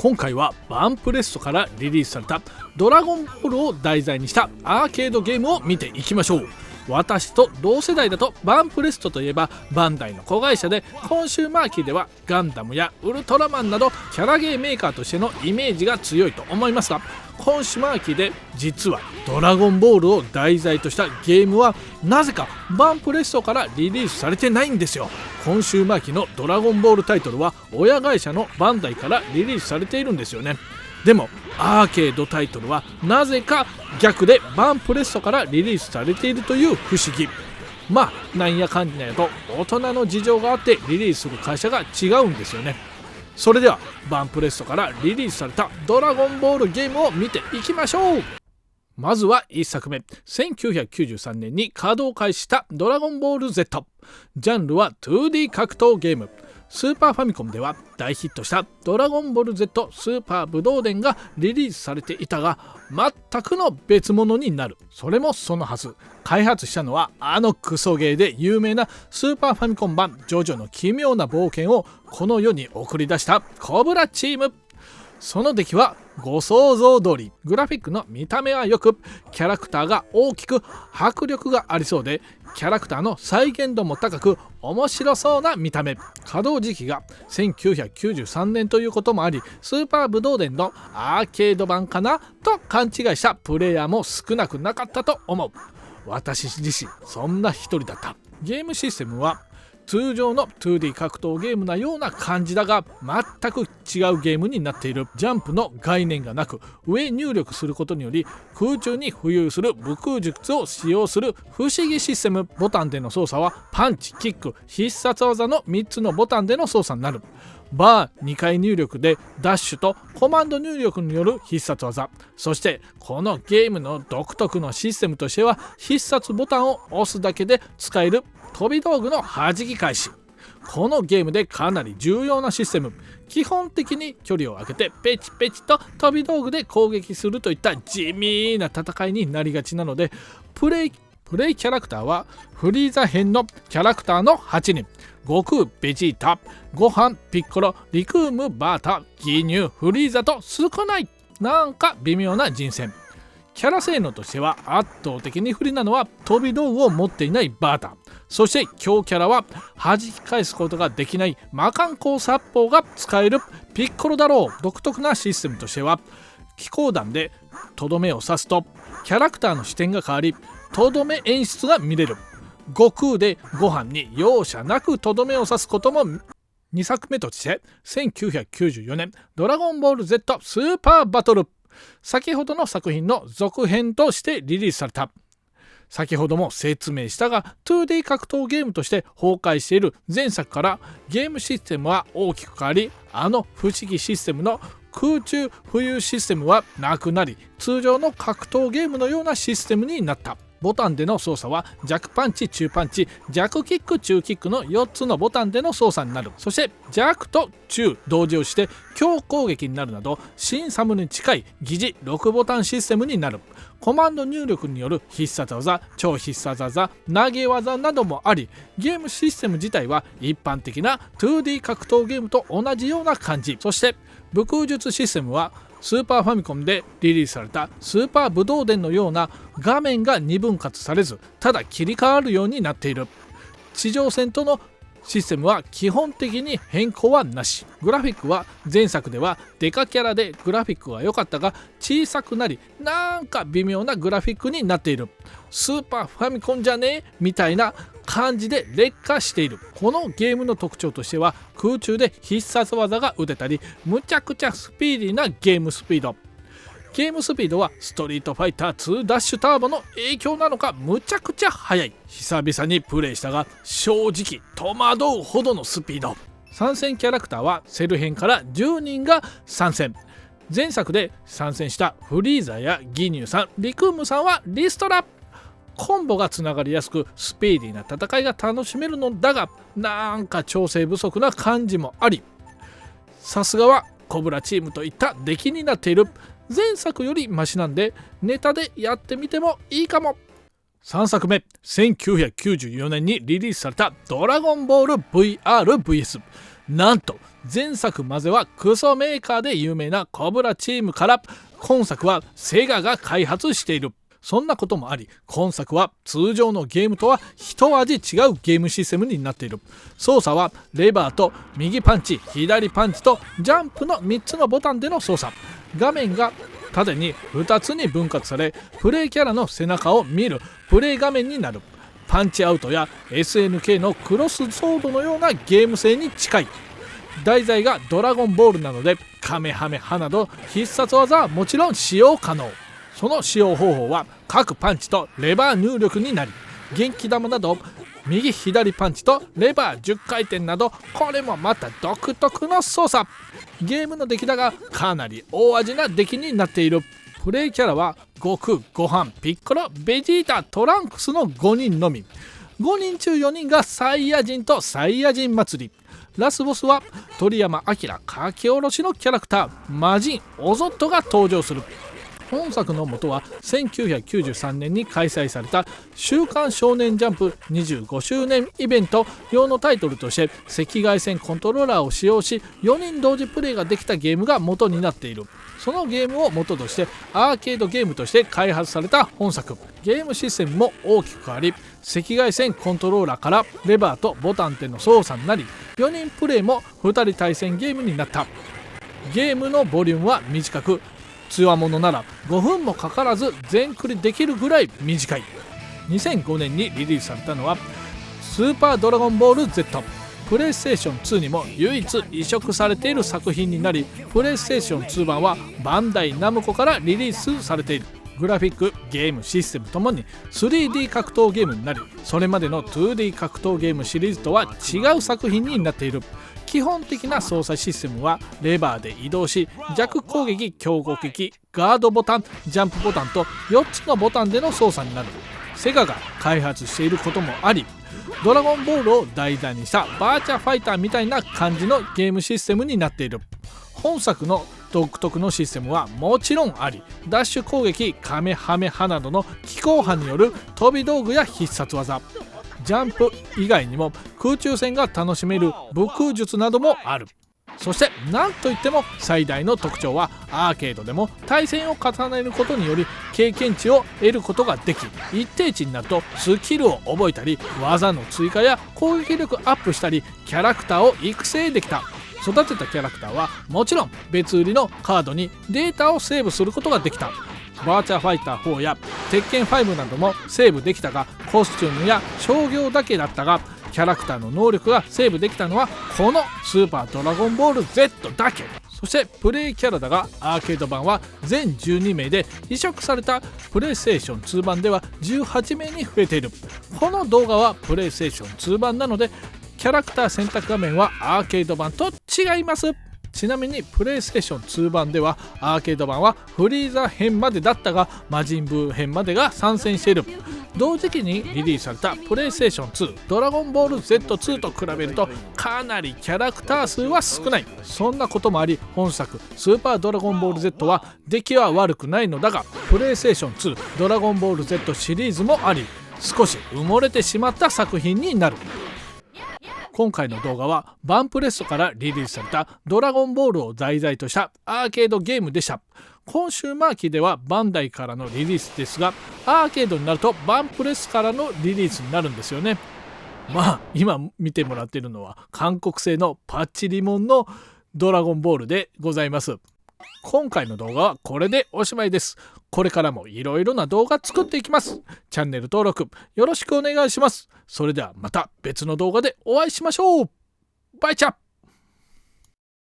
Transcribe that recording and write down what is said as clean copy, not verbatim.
今回はバンプレストからリリースされたドラゴンボールを題材にしたアーケードゲームを見ていきましょう。私と同世代だとバンプレストといえばバンダイの子会社で、コンシューマー機ではガンダムやウルトラマンなどキャラゲーメーカーとしてのイメージが強いと思いますが、コンシュマー機で実はドラゴンボールを題材としたゲームはなぜかバンプレストからリリースされてないんですよ。コンシューマー機のドラゴンボールタイトルは親会社のバンダイからリリースされているんですよね。でもアーケードタイトルはなぜか逆でバンプレストからリリースされているという不思議。まあなんやかんやと大人の事情があってリリースする会社が違うんですよね。それではバンプレストからリリースされたドラゴンボールゲームを見ていきましょう。まずは1作目、1993年に稼働開始したドラゴンボール Z。 ジャンルは 2D 格闘ゲーム。スーパーファミコンでは大ヒットしたドラゴンボール Z スーパーブドウ伝がリリースされていたが、全くの別物になる。それもそのはず、開発したのはあのクソゲーで有名なスーパーファミコン版ジョジョの奇妙な冒険をこの世に送り出したコブラチーム。その出来はご想像通り、グラフィックの見た目は良く、キャラクターが大きく迫力がありそうで、キャラクターの再現度も高く面白そうな見た目。稼働時期が1993年ということもあり、スーパーブドウ伝のアーケード版かなと勘違いしたプレイヤーも少なくなかったと思う。私自身そんな一人だった。ゲームシステムは通常の 2D 格闘ゲームなような感じだが、全く違うゲームになっている。ジャンプの概念がなく、上入力することにより空中に浮遊する武空術を使用する不思議システム。ボタンでの操作はパンチ、キック、必殺技の3つのボタンでの操作になる。バー2回入力でダッシュとコマンド入力による必殺技。そしてこのゲームの独特のシステムとしては、必殺ボタンを押すだけで使える飛び道具の弾き返し。このゲームでかなり重要なシステム。基本的に距離を空けてペチペチと飛び道具で攻撃するといった地味な戦いになりがちなので、プレイキャラクターはフリーザ編のキャラクターの8人。悟空、ベジータ、ご飯、ピッコロ、リクーム、バータ、ギニュー、フリーザと少ない、なんか微妙な人選。キャラ性能としては圧倒的に不利なのは飛び道具を持っていないバータ。そして強キャラは弾き返すことができない魔漢光殺法が使えるピッコロだろう。独特なシステムとしては、気功弾でとどめを刺すとキャラクターの視点が変わり、とどめ演出が見れる。悟空でご飯に容赦なくとどめを刺すことも。2作目として1994年ドラゴンボール Z スーパーバトル。先ほどの作品の続編としてリリースされた。先ほども説明したが 2D 格闘ゲームとして崩壊している前作からゲームシステムは大きく変わり、あの不思議システムの空中浮遊システムはなくなり、通常の格闘ゲームのようなシステムになった。ボタンでの操作は弱パンチ、中パンチ、弱キック、中キックの4つのボタンでの操作になる。そして弱と中同時をして強攻撃になるなど、新サムに近い疑似6ボタンシステムになる。コマンド入力による必殺技、超必殺技、投げ技などもあり、ゲームシステム自体は一般的な 2D 格闘ゲームと同じような感じ。そして武空術システムはスーパーファミコンでリリースされたスーパーブドウ伝のような画面が二分割されず、ただ切り替わるようになっている。地上戦とのシステムは基本的に変更はなし。グラフィックは前作ではデカキャラでグラフィックは良かったが小さくなり、なんか微妙なグラフィックになっている。スーパーファミコンじゃねえみたいな感じで劣化している。このゲームの特徴としては、空中で必殺技が打てたり、むちゃくちゃスピーディーなゲームスピード。ゲームスピードはストリートファイター2ダッシュターボの影響なのかむちゃくちゃ速い。久々にプレイしたが正直戸惑うほどのスピード。参戦キャラクターはセル編から10人が参戦。前作で参戦したフリーザやギニューさん、リクームさんはリストラ。コンボがつながりやすくスピーディーな戦いが楽しめるのだが、なんか調整不足な感じもあり、さすがはコブラチームといった出来になっている。前作よりマシなんでネタでやってみてもいいかも。3作目、1994年にリリースされたドラゴンボール VRVS。なんと前作まではクソメーカーで有名なコブラチームから今作はセガが開発している。そんなこともあり、今作は通常のゲームとは一味違うゲームシステムになっている。操作はレバーと右パンチ、左パンチとジャンプの3つのボタンでの操作。画面が縦に2つに分割され、プレイキャラの背中を見るプレイ画面になる。パンチアウトや SNK のクロスソードのようなゲーム性に近い。題材がドラゴンボールなのでカメハメハなど必殺技はもちろん使用可能。その使用方法は各パンチとレバー入力になり、元気玉など右左パンチとレバー10回転など、これもまた独特の操作。ゲームの出来だがかなり大味な出来になっている。プレイキャラは悟空、ご飯、ピッコロ、ベジータ、トランクスの5人のみ。5人中4人がサイヤ人とサイヤ人祭り。ラスボスは鳥山明書き下ろしのキャラクター魔人オゾットが登場する。本作の元は1993年に開催された週刊少年ジャンプ25周年イベント用のタイトルとして赤外線コントローラーを使用し4人同時プレイができたゲームが元になっている。そのゲームを元としてアーケードゲームとして開発された本作。ゲームシステムも大きく変わり、赤外線コントローラーからレバーとボタンでの操作になり、4人プレイも2人対戦ゲームになった。ゲームのボリュームは短く、強者なら5分もかからず全クリできるぐらい短い。2005年にリリースされたのはスーパードラゴンボール Z。 プレイステーション2にも唯一移植されている作品になり、プレイステーション2版はバンダイナムコからリリースされている。グラフィック、ゲームシステムともに 3D 格闘ゲームになり、それまでの 2D 格闘ゲームシリーズとは違う作品になっている。基本的な操作システムはレバーで移動し、弱攻撃、強攻撃、ガードボタン、ジャンプボタンと4つのボタンでの操作になる。セガが開発していることもあり、ドラゴンボールを題材にしたバーチャファイターみたいな感じのゲームシステムになっている。本作の独特のシステムはもちろんあり、ダッシュ攻撃、カメハメハなどの機構派による飛び道具や必殺技、ジャンプ以外にも空中戦が楽しめる武空術などもある。そして何といっても最大の特徴はアーケードでも対戦を重ねることにより経験値を得ることができ、一定値になるとスキルを覚えたり技の追加や攻撃力アップしたりキャラクターを育成できた。育てたキャラクターはもちろん別売りのカードにデータをセーブすることができた。バーチャファイター4や鉄拳5などもセーブできたが、コスチュームや商業だけだったが、キャラクターの能力がセーブできたのはこのスーパードラゴンボール Z だけ。そしてプレイキャラだが、アーケード版は全12名で、移植されたプレイステーション2版では18名に増えている。この動画はプレイステーション2版なので、キャラクター選択画面はアーケード版と違います。ちなみにプレイステーション2版ではアーケード版はフリーザ編までだったが、魔人ブー編までが参戦している。同時期にリリースされたプレイステーション2ドラゴンボール Z2 と比べるとかなりキャラクター数は少ない。そんなこともあり、本作スーパードラゴンボール Z は出来は悪くないのだが、プレイステーション2ドラゴンボール Z シリーズもあり、少し埋もれてしまった作品になる。今回の動画はバンプレストからリリースされたドラゴンボールを題材としたアーケードゲームでした。今週末期ではバンダイからのリリースですが、アーケードになるとバンプレスからのリリースになるんですよね。まあ今見てもらっているのは韓国製のパッチリモンのドラゴンボールでございます。今回の動画はこれでおしまいです。これからもいろいろな動画作っていきます。チャンネル登録よろしくお願いします。それではまた別の動画でお会いしましょう。バイチャ。